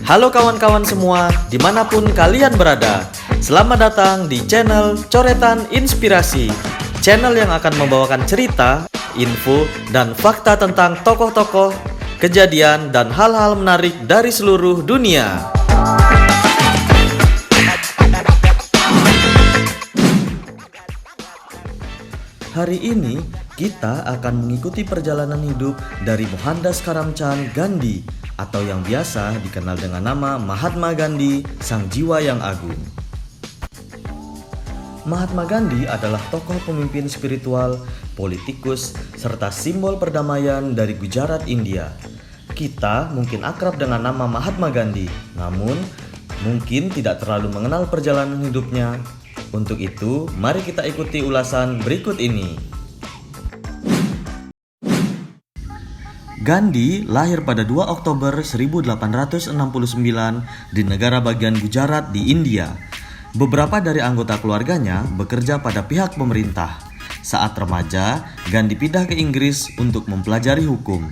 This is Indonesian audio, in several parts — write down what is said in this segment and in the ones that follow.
Halo kawan-kawan semua, dimanapun kalian berada. Selamat datang di channel Coretan Inspirasi, channel yang akan membawakan cerita, info, dan fakta tentang tokoh-tokoh, kejadian, dan hal-hal menarik dari seluruh dunia. Hari ini kita akan mengikuti perjalanan hidup dari Mohandas Karamchand Gandhi, atau yang biasa dikenal dengan nama Mahatma Gandhi, sang jiwa yang agung. Mahatma Gandhi adalah tokoh pemimpin spiritual, politikus, serta simbol perdamaian dari Gujarat, India. Kita mungkin akrab dengan nama Mahatma Gandhi, namun mungkin tidak terlalu mengenal perjalanan hidupnya. Untuk itu, mari kita ikuti ulasan berikut ini. Gandhi lahir pada 2 Oktober 1869 di negara bagian Gujarat di India. Beberapa dari anggota keluarganya bekerja pada pihak pemerintah. Saat remaja, Gandhi pindah ke Inggris untuk mempelajari hukum.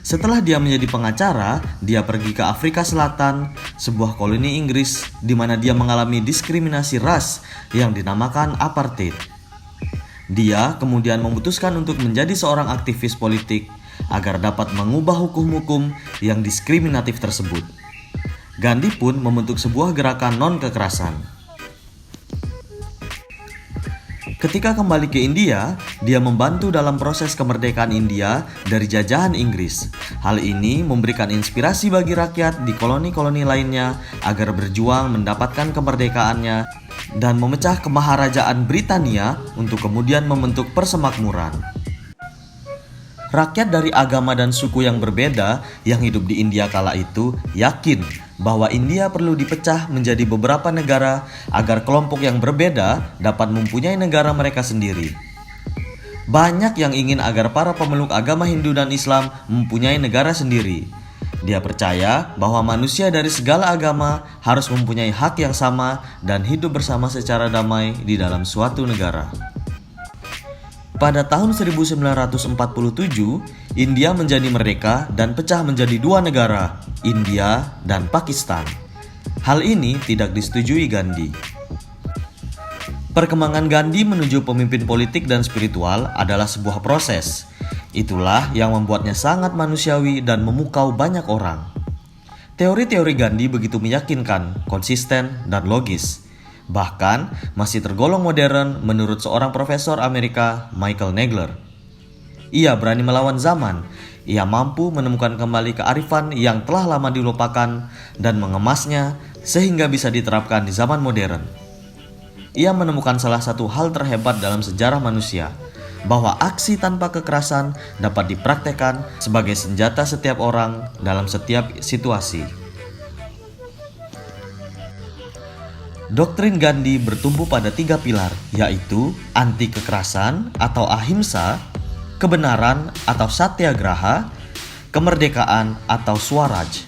Setelah dia menjadi pengacara, dia pergi ke Afrika Selatan, sebuah koloni Inggris di mana dia mengalami diskriminasi ras yang dinamakan apartheid. Dia kemudian memutuskan untuk menjadi seorang aktivis politik agar dapat mengubah hukum-hukum yang diskriminatif tersebut. Gandhi pun membentuk sebuah gerakan non-kekerasan. Ketika kembali ke India, dia membantu dalam proses kemerdekaan India dari jajahan Inggris. Hal ini memberikan inspirasi bagi rakyat di koloni-koloni lainnya agar berjuang mendapatkan kemerdekaannya dan memecah kemaharajaan Britania untuk kemudian membentuk persemakmuran. Rakyat dari agama dan suku yang berbeda yang hidup di India kala itu yakin bahwa India perlu dipecah menjadi beberapa negara agar kelompok yang berbeda dapat mempunyai negara mereka sendiri. Banyak yang ingin agar para pemeluk agama Hindu dan Islam mempunyai negara sendiri. Dia percaya bahwa manusia dari segala agama harus mempunyai hak yang sama dan hidup bersama secara damai di dalam suatu negara. Pada tahun 1947, India menjadi merdeka dan pecah menjadi 2 negara, India dan Pakistan. Hal ini tidak disetujui Gandhi. Perkembangan Gandhi menuju pemimpin politik dan spiritual adalah sebuah proses. Itulah yang membuatnya sangat manusiawi dan memukau banyak orang. Teori-teori Gandhi begitu meyakinkan, konsisten, dan logis. Bahkan masih tergolong modern menurut seorang profesor Amerika, Michael Nagler. Ia berani melawan zaman. Ia mampu menemukan kembali kearifan yang telah lama dilupakan dan mengemasnya sehingga bisa diterapkan di zaman modern. Ia menemukan salah satu hal terhebat dalam sejarah manusia, bahwa aksi tanpa kekerasan dapat dipraktekkan sebagai senjata setiap orang dalam setiap situasi. Doktrin Gandhi bertumbuh pada 3 pilar, yaitu anti kekerasan atau ahimsa, kebenaran atau satyagraha, kemerdekaan atau swaraj.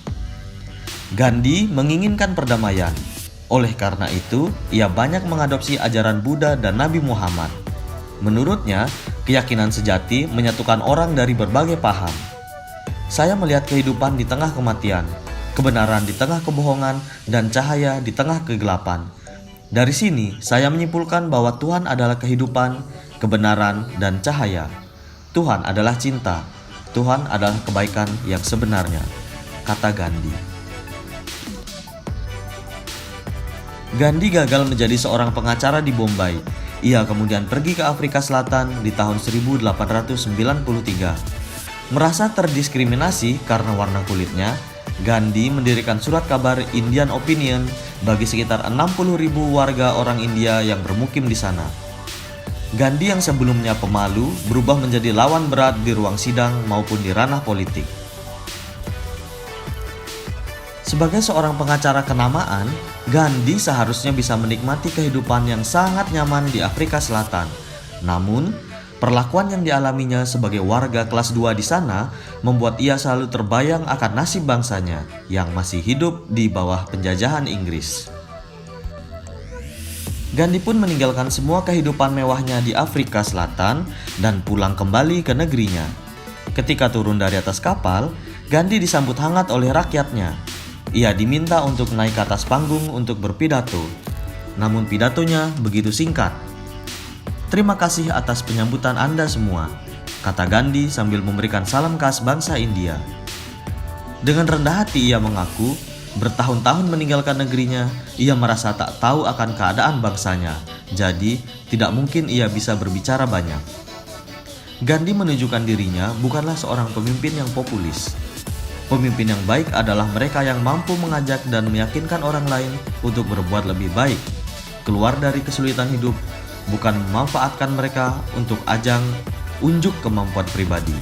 Gandhi menginginkan perdamaian. Oleh karena itu, ia banyak mengadopsi ajaran Buddha dan Nabi Muhammad. Menurutnya, keyakinan sejati menyatukan orang dari berbagai paham. Saya melihat kehidupan di tengah kematian, kebenaran di tengah kebohongan, dan cahaya di tengah kegelapan. Dari sini, saya menyimpulkan bahwa Tuhan adalah kehidupan, kebenaran, dan cahaya. Tuhan adalah cinta. Tuhan adalah kebaikan yang sebenarnya, kata Gandhi. Gandhi gagal menjadi seorang pengacara di Bombay. Ia kemudian pergi ke Afrika Selatan di tahun 1893. Merasa terdiskriminasi karena warna kulitnya, Gandhi mendirikan surat kabar Indian Opinion bagi sekitar 60.000 warga orang India yang bermukim di sana. Gandhi yang sebelumnya pemalu berubah menjadi lawan berat di ruang sidang maupun di ranah politik. Sebagai seorang pengacara kenamaan, Gandhi seharusnya bisa menikmati kehidupan yang sangat nyaman di Afrika Selatan. Namun, perlakuan yang dialaminya sebagai warga kelas 2 di sana membuat ia selalu terbayang akan nasib bangsanya yang masih hidup di bawah penjajahan Inggris. Gandhi pun meninggalkan semua kehidupan mewahnya di Afrika Selatan dan pulang kembali ke negerinya. Ketika turun dari atas kapal, Gandhi disambut hangat oleh rakyatnya. Ia diminta untuk naik ke atas panggung untuk berpidato. Namun pidatonya begitu singkat. "Terima kasih atas penyambutan Anda semua," kata Gandhi sambil memberikan salam khas bangsa India. Dengan rendah hati ia mengaku, bertahun-tahun meninggalkan negerinya, ia merasa tak tahu akan keadaan bangsanya, jadi tidak mungkin ia bisa berbicara banyak. Gandhi menunjukkan dirinya bukanlah seorang pemimpin yang populis. Pemimpin yang baik adalah mereka yang mampu mengajak dan meyakinkan orang lain untuk berbuat lebih baik, keluar dari kesulitan hidup, bukan memanfaatkan mereka untuk ajang unjuk kemampuan pribadi.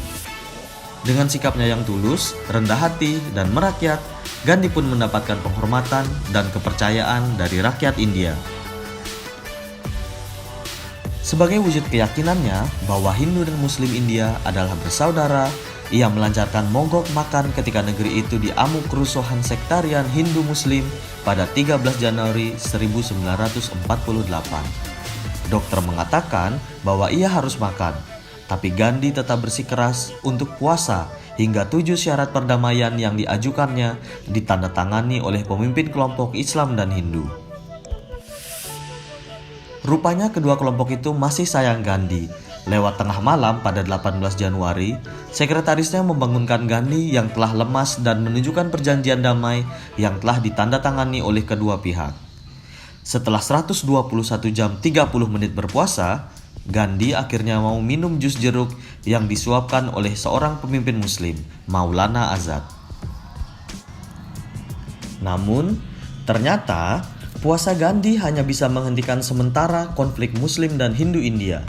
Dengan sikapnya yang tulus, rendah hati, dan merakyat, Gandhi pun mendapatkan penghormatan dan kepercayaan dari rakyat India. Sebagai wujud keyakinannya bahwa Hindu dan Muslim India adalah bersaudara, ia melancarkan mogok makan ketika negeri itu diamuk kerusuhan sektarian Hindu-Muslim pada 13 Januari 1948. Dokter mengatakan bahwa ia harus makan, tapi Gandhi tetap bersikeras untuk puasa hingga 7 syarat perdamaian yang diajukannya ditandatangani oleh pemimpin kelompok Islam dan Hindu. Rupanya kedua kelompok itu masih sayang Gandhi. Lewat tengah malam pada 18 Januari, sekretarisnya membangunkan Gandhi yang telah lemas dan menunjukkan perjanjian damai yang telah ditandatangani oleh kedua pihak. Setelah 121 jam 30 menit berpuasa, Gandhi akhirnya mau minum jus jeruk yang disuapkan oleh seorang pemimpin Muslim, Maulana Azad. Namun, ternyata puasa Gandhi hanya bisa menghentikan sementara konflik Muslim dan Hindu India.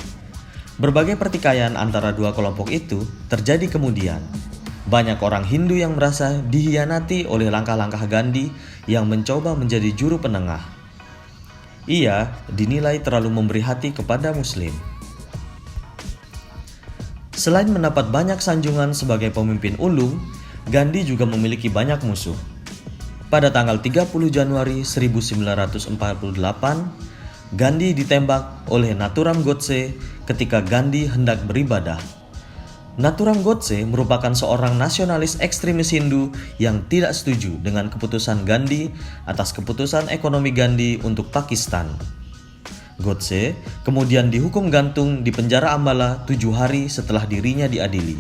Berbagai pertikaian antara dua kelompok itu terjadi kemudian. Banyak orang Hindu yang merasa dihianati oleh langkah-langkah Gandhi yang mencoba menjadi juru penengah. Ia dinilai terlalu memberi hati kepada Muslim. Selain mendapat banyak sanjungan sebagai pemimpin ulung, Gandhi juga memiliki banyak musuh. Pada tanggal 30 Januari 1948, Gandhi ditembak oleh Nathuram Godse ketika Gandhi hendak beribadah. Nathuram Godse merupakan seorang nasionalis ekstremis Hindu yang tidak setuju dengan keputusan Gandhi atas keputusan ekonomi Gandhi untuk Pakistan. Godse kemudian dihukum gantung di penjara Ambala 7 hari setelah dirinya diadili.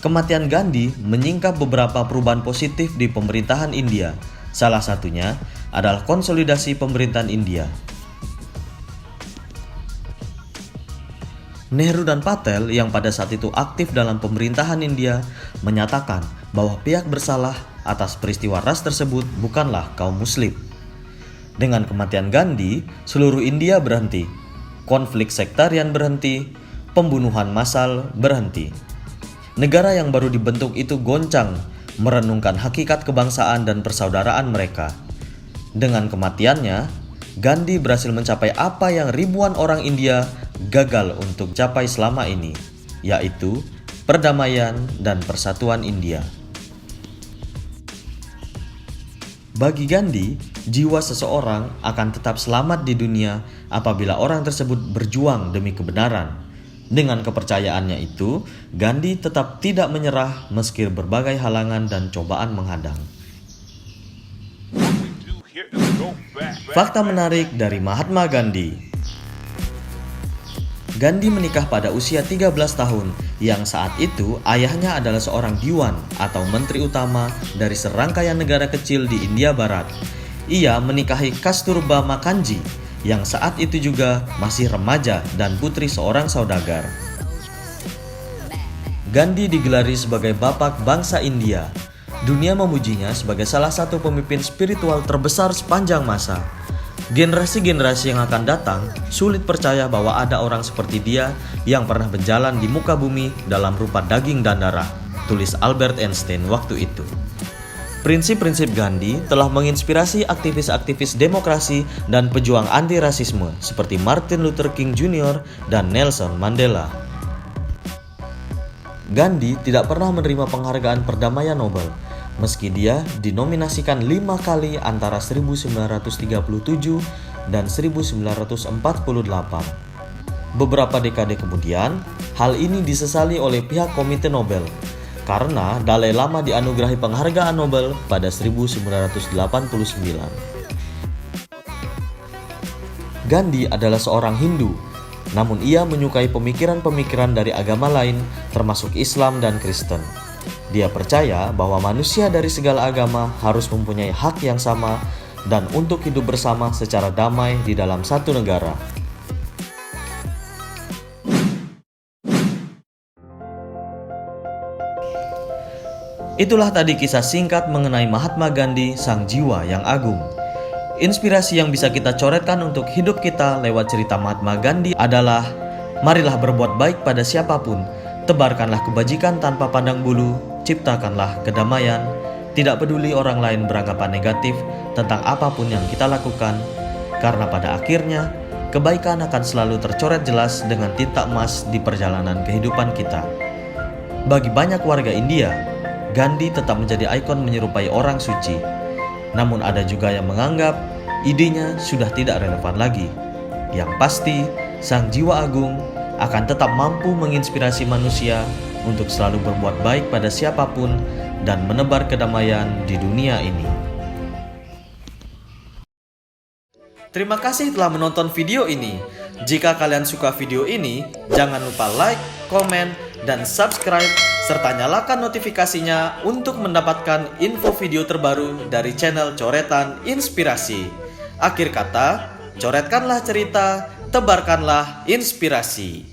Kematian Gandhi menyingkap beberapa perubahan positif di pemerintahan India. Salah satunya adalah konsolidasi pemerintahan India. Nehru dan Patel yang pada saat itu aktif dalam pemerintahan India menyatakan bahwa pihak bersalah atas peristiwa ras tersebut bukanlah kaum Muslim. Dengan kematian Gandhi, seluruh India berhenti, konflik sektarian berhenti, pembunuhan massal berhenti. Negara yang baru dibentuk itu goncang, merenungkan hakikat kebangsaan dan persaudaraan mereka. Dengan kematiannya, Gandhi berhasil mencapai apa yang ribuan orang India gagal untuk capai selama ini, yaitu perdamaian dan persatuan India. Bagi Gandhi, jiwa seseorang akan tetap selamat di dunia apabila orang tersebut berjuang demi kebenaran. Dengan kepercayaannya itu, Gandhi tetap tidak menyerah meski berbagai halangan dan cobaan menghadang. Fakta menarik dari Mahatma Gandhi. Gandhi menikah pada usia 13 tahun, yang saat itu ayahnya adalah seorang diwan atau menteri utama dari serangkaian negara kecil di India Barat. Ia menikahi Kasturba Makanji, yang saat itu juga masih remaja dan putri seorang saudagar. Gandhi digelari sebagai bapak bangsa India. Dunia memujinya sebagai salah satu pemimpin spiritual terbesar sepanjang masa. Generasi-generasi yang akan datang sulit percaya bahwa ada orang seperti dia yang pernah berjalan di muka bumi dalam rupa daging dan darah, tulis Albert Einstein waktu itu. Prinsip-prinsip Gandhi telah menginspirasi aktivis-aktivis demokrasi dan pejuang anti-rasisme seperti Martin Luther King Jr. dan Nelson Mandela. Gandhi tidak pernah menerima penghargaan perdamaian Nobel, meski dia dinominasikan 5 kali antara 1937 dan 1948. Beberapa dekade kemudian, hal ini disesali oleh pihak Komite Nobel. karena Dalai Lama dianugerahi penghargaan Nobel pada 1989. Gandhi adalah seorang Hindu, namun ia menyukai pemikiran-pemikiran dari agama lain termasuk Islam dan Kristen. Dia percaya bahwa manusia dari segala agama harus mempunyai hak yang sama dan untuk hidup bersama secara damai di dalam satu negara. Itulah tadi kisah singkat mengenai Mahatma Gandhi, sang jiwa yang agung. Inspirasi yang bisa kita coretkan untuk hidup kita lewat cerita Mahatma Gandhi adalah: marilah berbuat baik pada siapapun, tebarkanlah kebajikan tanpa pandang bulu, ciptakanlah kedamaian, tidak peduli orang lain beranggapan negatif tentang apapun yang kita lakukan, karena pada akhirnya kebaikan akan selalu tercoret jelas dengan tinta emas di perjalanan kehidupan kita. Bagi banyak warga India, Gandhi tetap menjadi ikon menyerupai orang suci. Namun ada juga yang menganggap idenya sudah tidak relevan lagi. Yang pasti, sang jiwa agung akan tetap mampu menginspirasi manusia untuk selalu berbuat baik pada siapapun dan menebar kedamaian di dunia ini. Terima kasih telah menonton video ini. Jika kalian suka video ini, jangan lupa like, komen, dan subscribe, serta nyalakan notifikasinya untuk mendapatkan info video terbaru dari channel Coretan Inspirasi. Akhir kata, coretkanlah cerita, tebarkanlah inspirasi.